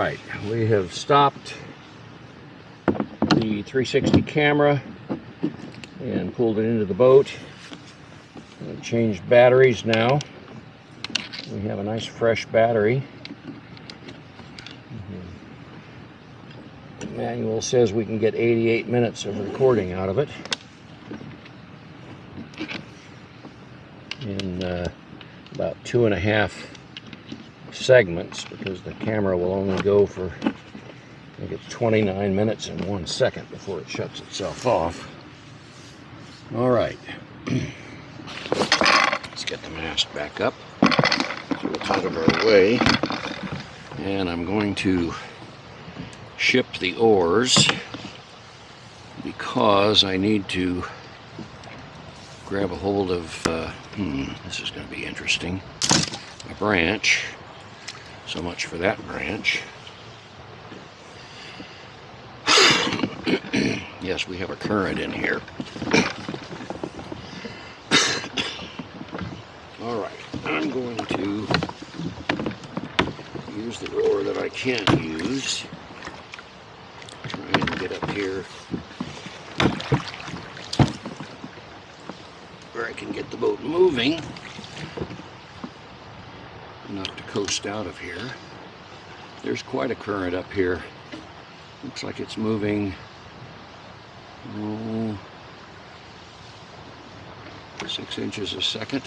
Right, we have stopped the 360 camera and pulled it into the boat. We've changed batteries now. We have a nice fresh battery. The manual says we can get 88 minutes of recording out of it in about 2.5 segments, because the camera will only go for, I think it's 29 minutes and 1 second before it shuts itself off. All right, let's get the mast back up so it's out of our way, and I'm going to ship the oars because I need to grab a hold of, this is going to be interesting, a branch. So much for that branch. Yes, we have a current in here. All right, I'm going to use the oar that I can use. Try and get up here where I can get the boat moving enough to coast out of here. There's quite a current up here. Looks like it's moving 6 inches a second.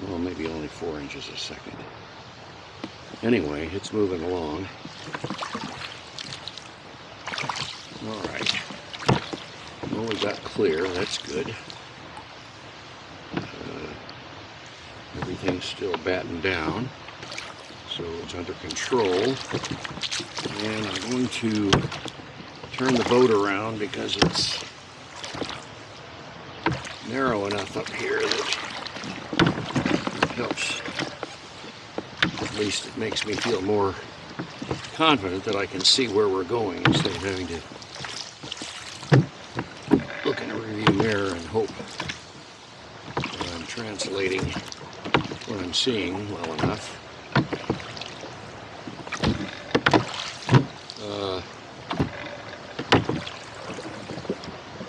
Well, maybe only 4 inches a second. Anyway, it's moving along. All right. Well, we got clear. That's good. Everything's still battened down, so it's under control. And I'm going to turn the boat around because it's narrow enough up here that it helps. At least it makes me feel more confident that I can see where we're going instead of having to look in a review mirror and hope that I'm translating what I'm seeing well enough.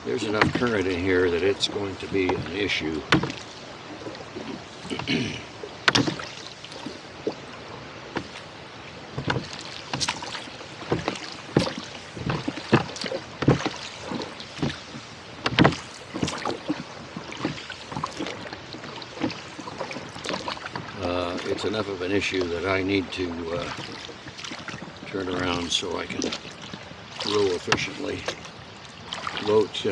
There's enough current in here that it's going to be an issue. It's enough of an issue that I need to turn around so I can row efficiently. The boat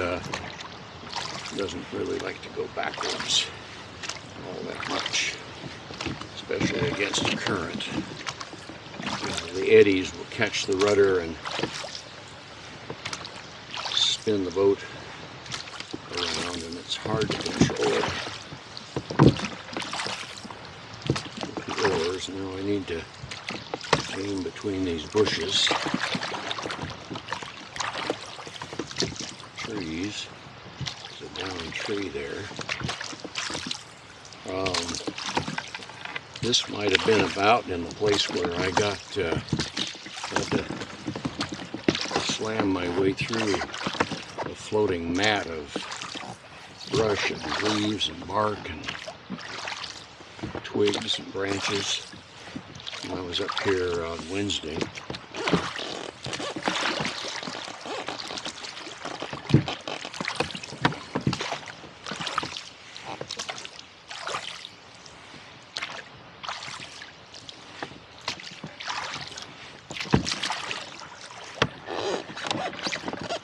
doesn't really like to go backwards all that much, especially against the current. The eddies will catch the rudder and spin the boat around, and it's hard to control it. Now I need to aim between these bushes. Trees. There's a downed tree there. This might have been about in the place where I had to slam my way through a floating mat of brush and leaves and bark and twigs and branches. I was up here on Wednesday.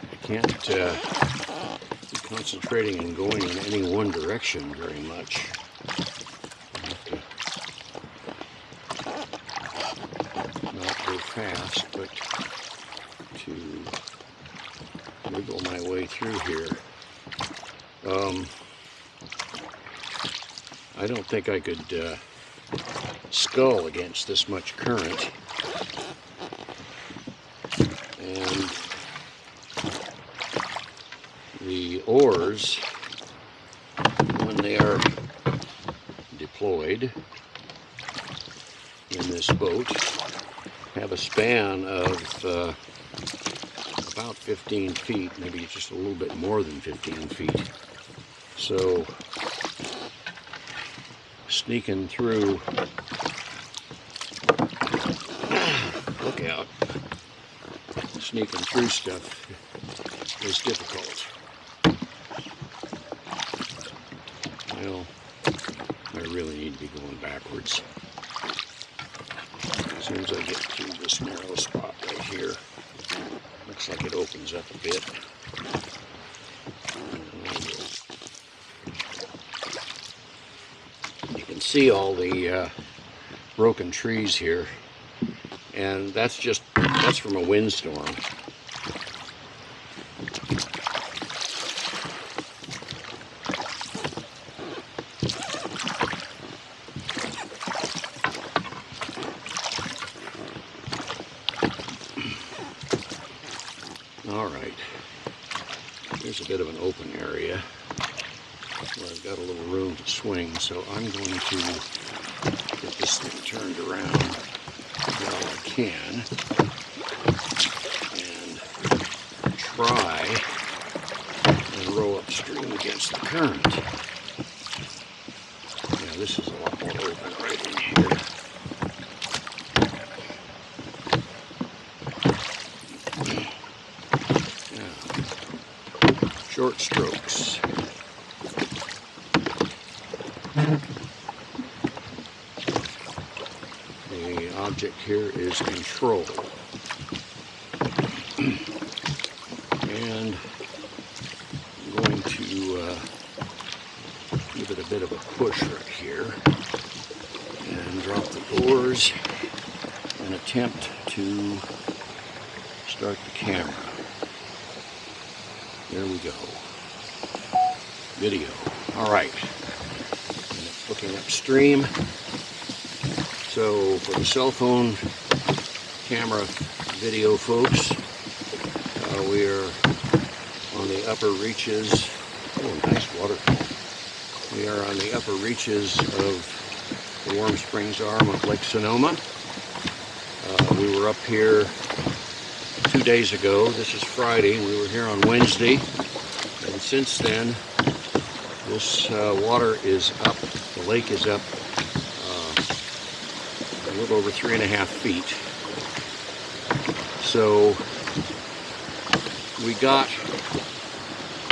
I can't be concentrating and going in any one direction very much. Fast, but to wiggle my way through here. I don't think I could scull against this much current, and the oars, when they are deployed in this boat, have a span of about 15 feet, maybe just a little bit more than 15 feet. So sneaking through, look out, sneaking through stuff is difficult. Well, I really need to be going backwards. As soon as I get to this narrow spot right here, looks like it opens up a bit. You can see all the broken trees here, and that's from a windstorm. All right, there's a bit of an open area where I've got a little room to swing, so I'm going to get this thing turned around while I can and try and row upstream against the current. Yeah, this is a lot more open right in here. Short strokes. The object here is control. And I'm going to give it a bit of a push right here and drop the oars and attempt to start the camera. There we go. Video. All right. And it's looking upstream. So for the cell phone camera video folks, we are on the upper reaches. Oh, nice waterfall. We are on the upper reaches of the Warm Springs arm of Lake Sonoma. We were up here 2 days ago. This is Friday. We were here on Wednesday, and since then this water is up. The lake is up a little over 3.5 feet. So we got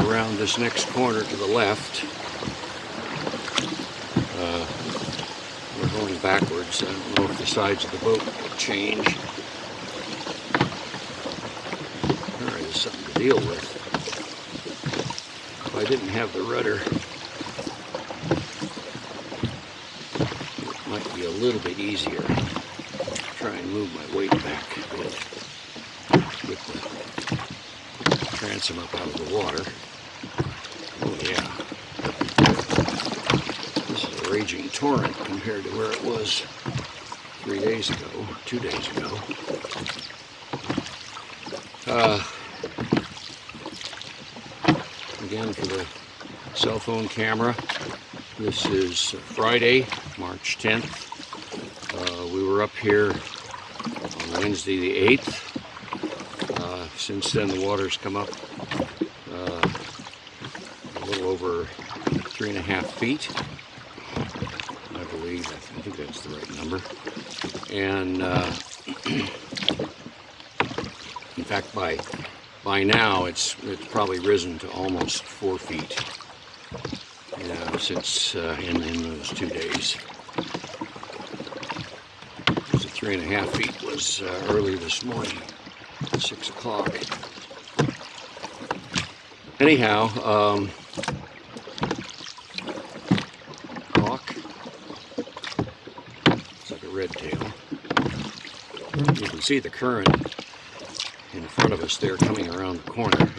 around this next corner to the left. We're going backwards. I don't know if the sides of the boat will change. Something to deal with. If I didn't have the rudder, it might be a little bit easier. Try and move my weight back a bit. Get the transom up out of the water. Oh yeah. This is a raging torrent compared to where it was 2 days ago. Again, for the cell phone camera, this is Friday, March 10th. We were up here on Wednesday the 8th. Since then, the water's come up a little over 3.5 feet, I believe. I think that's the right number. And in fact, by now, it's probably risen to almost 4 feet since in those 2 days. So 3.5 feet was early this morning, 6 o'clock. Anyhow, hawk. It's like a red tail. You can see the current in front of us there coming around the corner.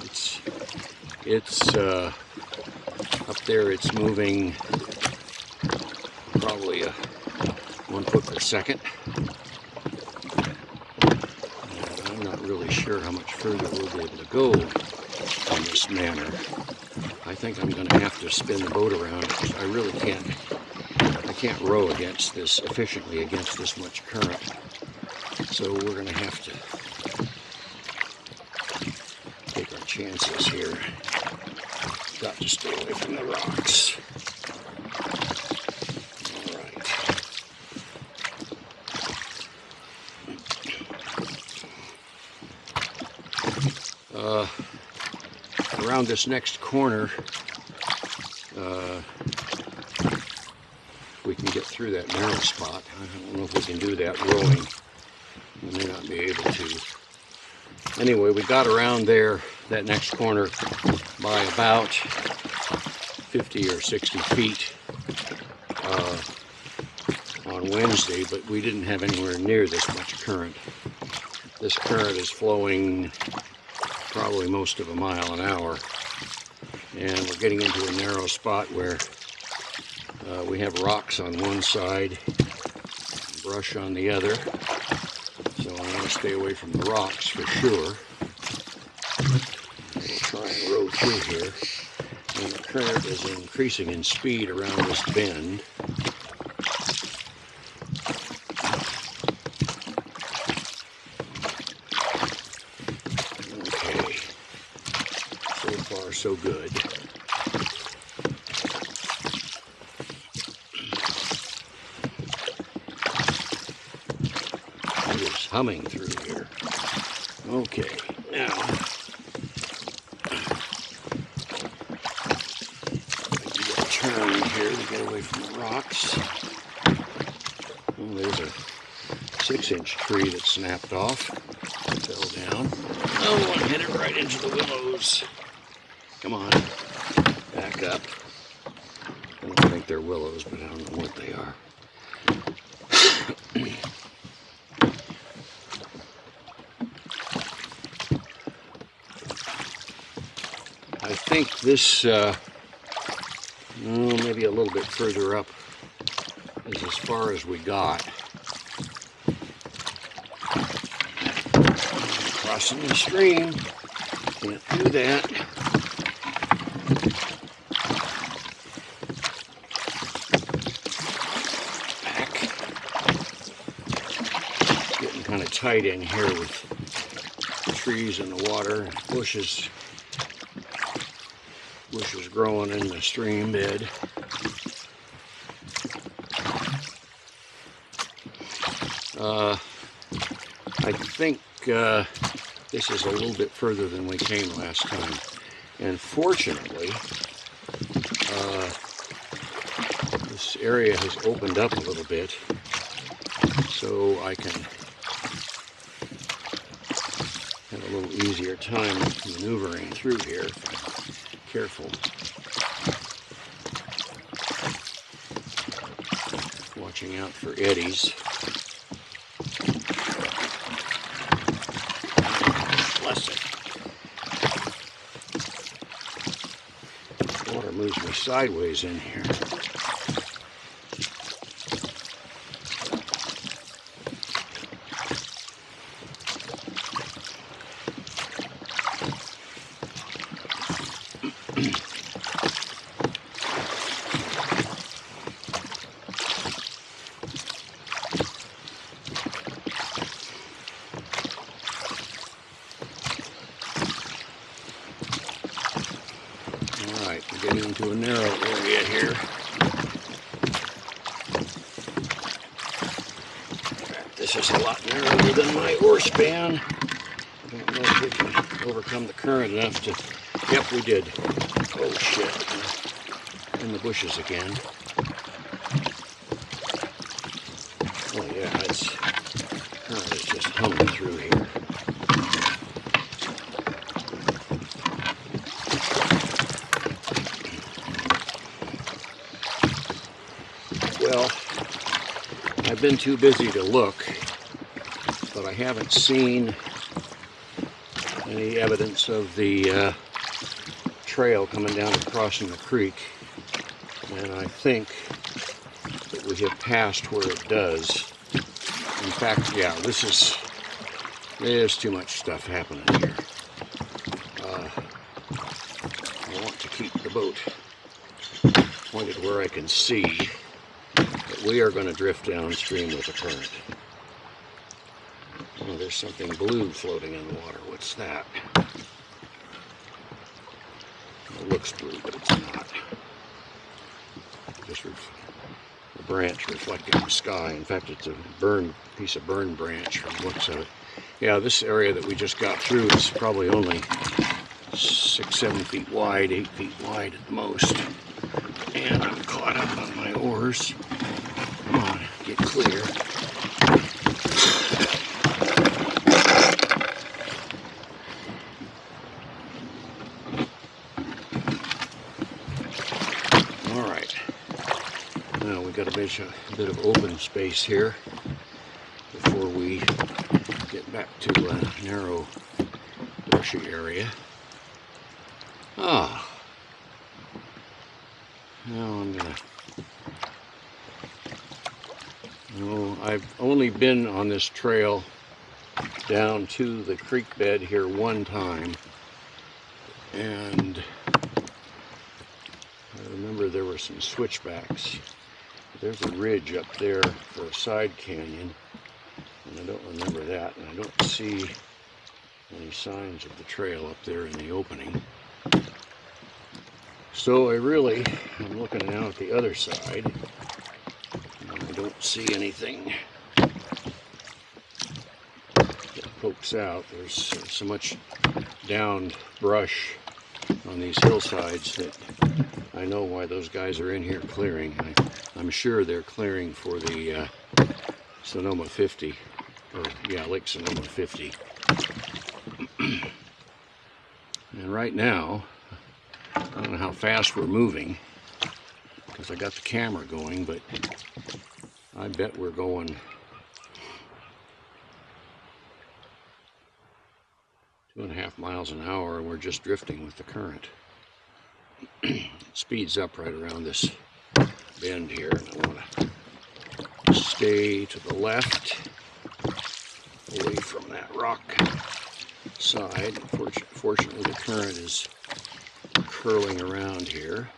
It's up there. It's moving probably 1 foot per second. And I'm not really sure how much further we'll be able to go in this manner. I think I'm going to have to spin the boat around because I really can't row against this efficiently against this much current. So we're going to have to take our chances here. Got to stay away from the rocks. All right. Around this next corner, we can get through that narrow spot. I don't know if we can do that rowing. We may not be able to. Anyway, we got around there, that next corner, by about 50 or 60 feet on Wednesday, but we didn't have anywhere near this much current. This current is flowing probably most of a mile an hour, and we're getting into a narrow spot where we have rocks on one side, brush on the other, so I want to stay away from the rocks for sure. We'll try and row through here, and the current is increasing in speed around this bend. Okay, so far so good. Humming through here. Okay, now you got to turn here to get away from the rocks. Oh, there's a 6-inch tree that snapped off, fell down. Oh, I hit it right into the willows. Come on, back up. I don't think they're willows, but I don't know what they are. I think this, maybe a little bit further up is as far as we got. Crossing the stream, can't do that. Back. Getting kind of tight in here with the trees and the water, bushes growing in the stream bed. I think this is a little bit further than we came last time, and fortunately this area has opened up a little bit, so I can have a little easier time maneuvering through here. Careful. Watching out for eddies. Bless it. Water moves me sideways in here. We're getting into a narrow area here. This is a lot narrower than my oar span. I don't know if we can overcome the current enough to... Yep, we did. Oh shit. In the bushes again. Oh yeah, it's... current is just humming through here. Well, I've been too busy to look, but I haven't seen any evidence of the trail coming down and crossing the creek, and I think that we have passed where it does. In fact, yeah, there's too much stuff happening here. I want to keep the boat pointed where I can see. We are going to drift downstream with the current. there's something blue floating in the water. What's that? It looks blue, but it's not. Just a branch reflecting the sky. In fact, it's a piece of burned branch from the looks of it. Yeah, this area that we just got through is probably only 6-7 feet wide, 8 feet wide at the most. And I'm caught up on my oars. Come on, get clear. All right. Now we've got a bit of open space here before we get back to a narrow, brushy area. Ah. Now I've only been on this trail down to the creek bed here one time, and I remember there were some switchbacks. There's a ridge up there for a side canyon, and I don't remember that, and I don't see any signs of the trail up there in the opening. So I'm looking now at the other side, and I don't see anything that pokes out. There's so much downed brush on these hillsides that I know why those guys are in here clearing. I'm sure they're clearing for the Sonoma 50, or yeah, Lake Sonoma 50. And right now, I don't know how fast we're moving because I got the camera going, but I bet we're going 2.5 miles an hour, and we're just drifting with the current. It speeds up right around this bend here, and I want to stay to the left, away from that rock side. Fortunately, the current is curling around here.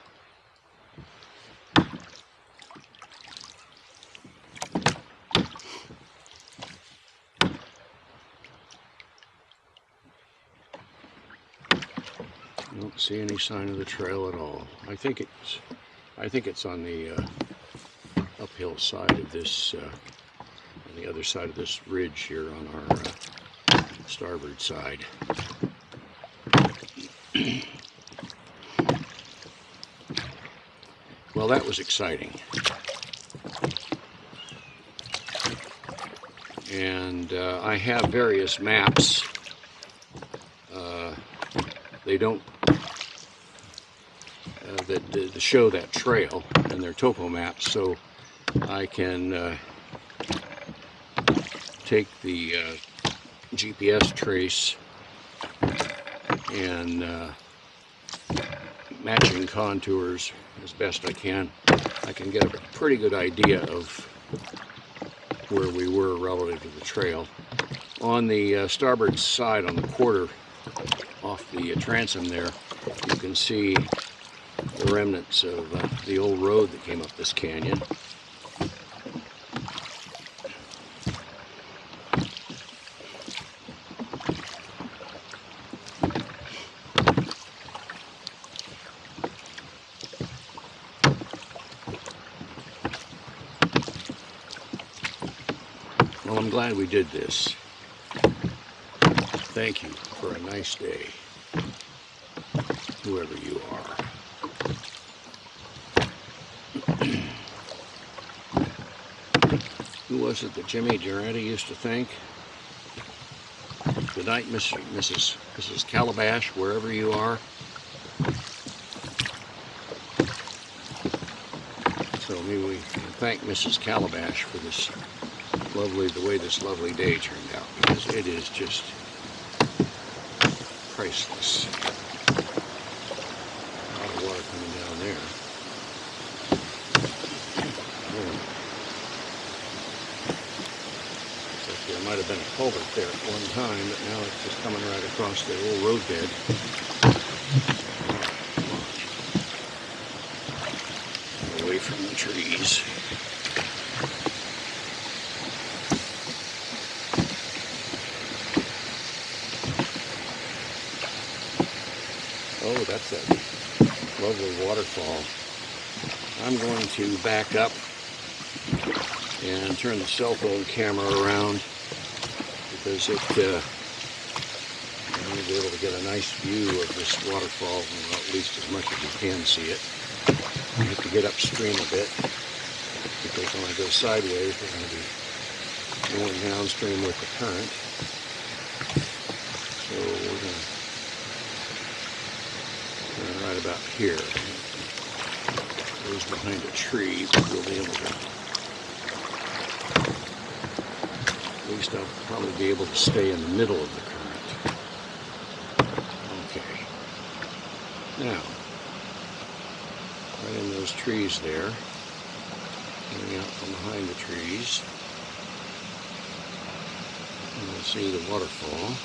I don't see any sign of the trail at all. I think it's on the uphill side of this, on the other side of this ridge here on our starboard side. Well, that was exciting. And I have various maps. They don't that show that trail, and they're topo maps, so I can take the GPS trace and matching contours as best I can. I can get a pretty good idea of where we were relative to the trail. On the starboard side, on the quarter off the transom there, you can see the remnants of the old road that came up this canyon. Well, I'm glad we did this. Thank you for a nice day, whoever you are. Who was it that Jimmy Durante used to thank? Good night, Mrs. Calabash, wherever you are. So maybe we can thank Mrs. Calabash for this the way this lovely day turned out, because it is just priceless. A lot of water coming down there. There might have been a culvert there at one time, but now it's just coming right across the old road bed. Away from the trees. Oh, that's a lovely waterfall. I'm going to back up and turn the cell phone camera around because I'm going to be able to get a nice view of this waterfall, well, at least as much as you can see it. I have to get upstream a bit because when I go sideways, we're going to be going downstream with the current. So we're going to turn right about here. It goes behind a tree, but we'll be able to, at least I'll probably be able to stay in the middle of the current. Okay. Now, right in those trees there, coming out from behind the trees, and we'll see the waterfall.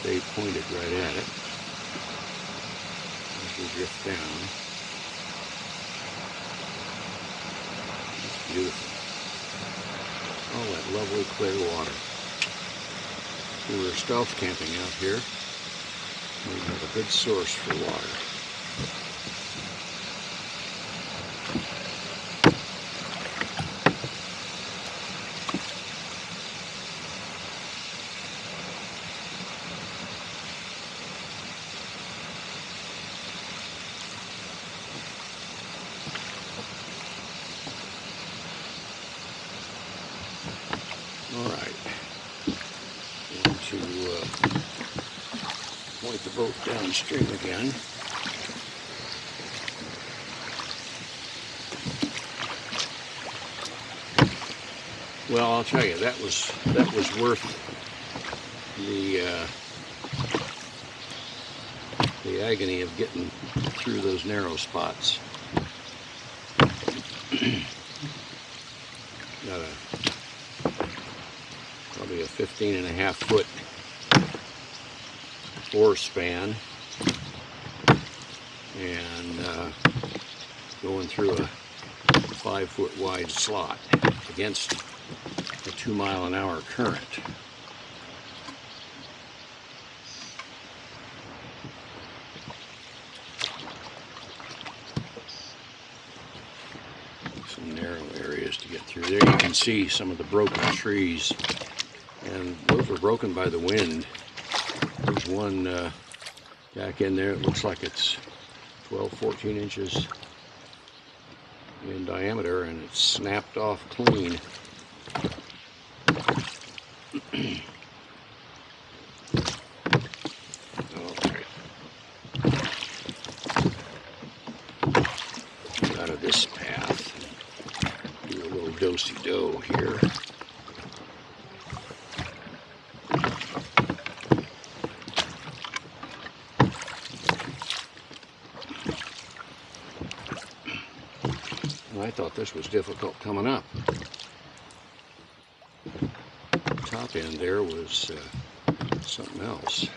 Stay pointed right at it as we drift down. It's beautiful. Oh, that lovely clear water. We were stealth camping out here. We have a good source for water. Alright, going to point the boat downstream again. Well, I'll tell you, that was worth the agony of getting through those narrow spots. Got probably a 15.5-foot oar span, and going through a 5-foot wide slot against a 2-mile-an-hour current. Some narrow areas to get through. There you can see some of the broken trees, and those were broken by the wind. There's one back in there. It looks like it's 12-14 inches in diameter, and it's snapped off clean. Alright. Out of this path. Do a little do-si-do here. I thought this was difficult coming up. The top end there was something else.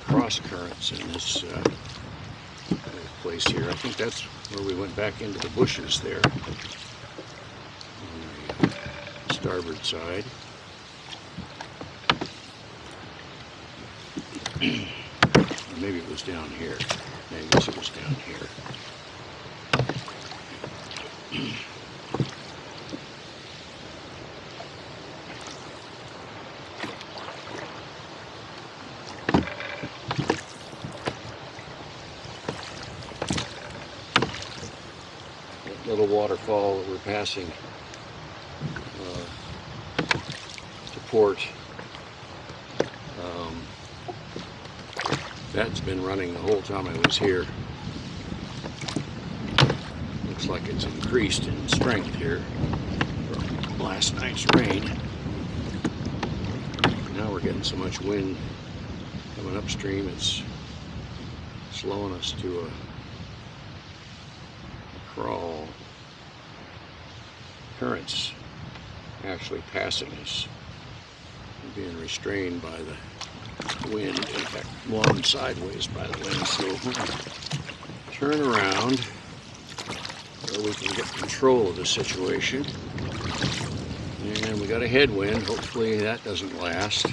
Cross currents in this place here. I think that's where we went back into the bushes there on the starboard side. Or maybe it was down here. I guess it was down here. Little waterfall that we're passing to port. That's been running the whole time I was here. Looks looks like it's increased in strength here from last night's rain. Now we're getting so much wind coming upstream, it's slowing us to a crawl. Currents actually passing us and being restrained by the wind, in fact blown sideways by the wind. So we're going to turn around so we can get control of the situation. And we got a headwind, hopefully that doesn't last.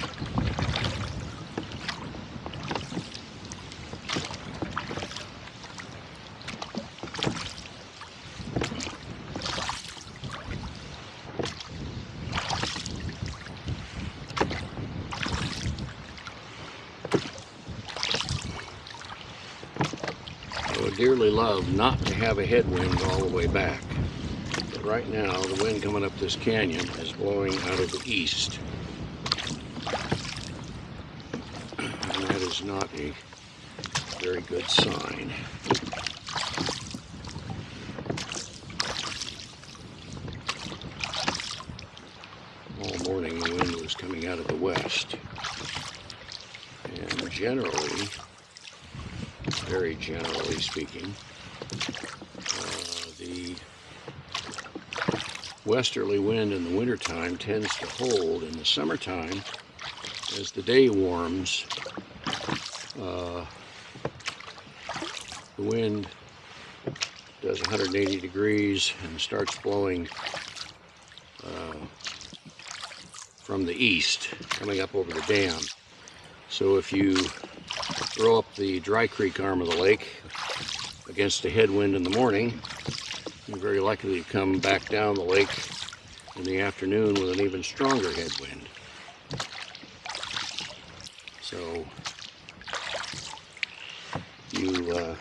I would dearly love not to have a headwind all the way back. But right now, the wind coming up this canyon is blowing out of the east. And that is not a very good sign. All morning, the wind was coming out of the west. And generally, very generally speaking, the westerly wind in the wintertime tends to hold. In the summertime, as the day warms, the wind does 180 degrees and starts blowing from the east, coming up over the dam. So if you throw up the dry creek arm of the lake against a headwind in the morning, you're very likely to come back down the lake in the afternoon with an even stronger headwind. So you are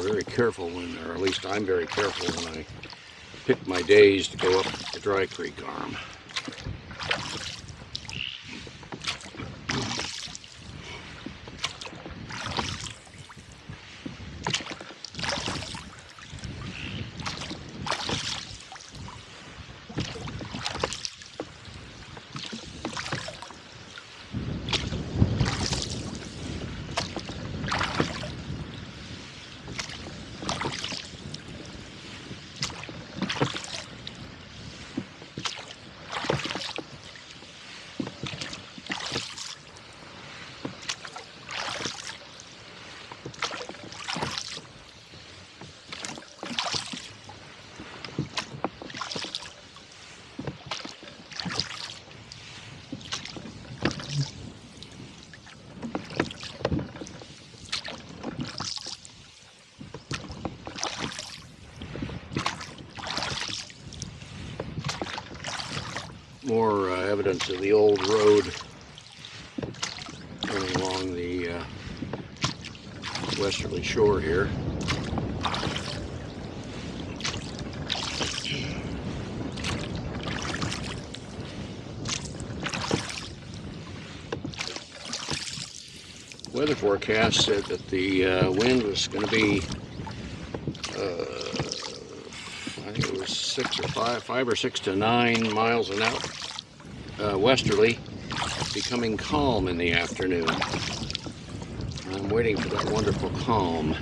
very careful when, or at least I'm very careful when I pick my days to go up the dry creek arm. More evidence of the old road running along the westerly shore here. Weather forecast said that the wind was going to be I think it was 5 or 6 to 9 miles an hour westerly, becoming calm in the afternoon. I'm waiting for that wonderful calm.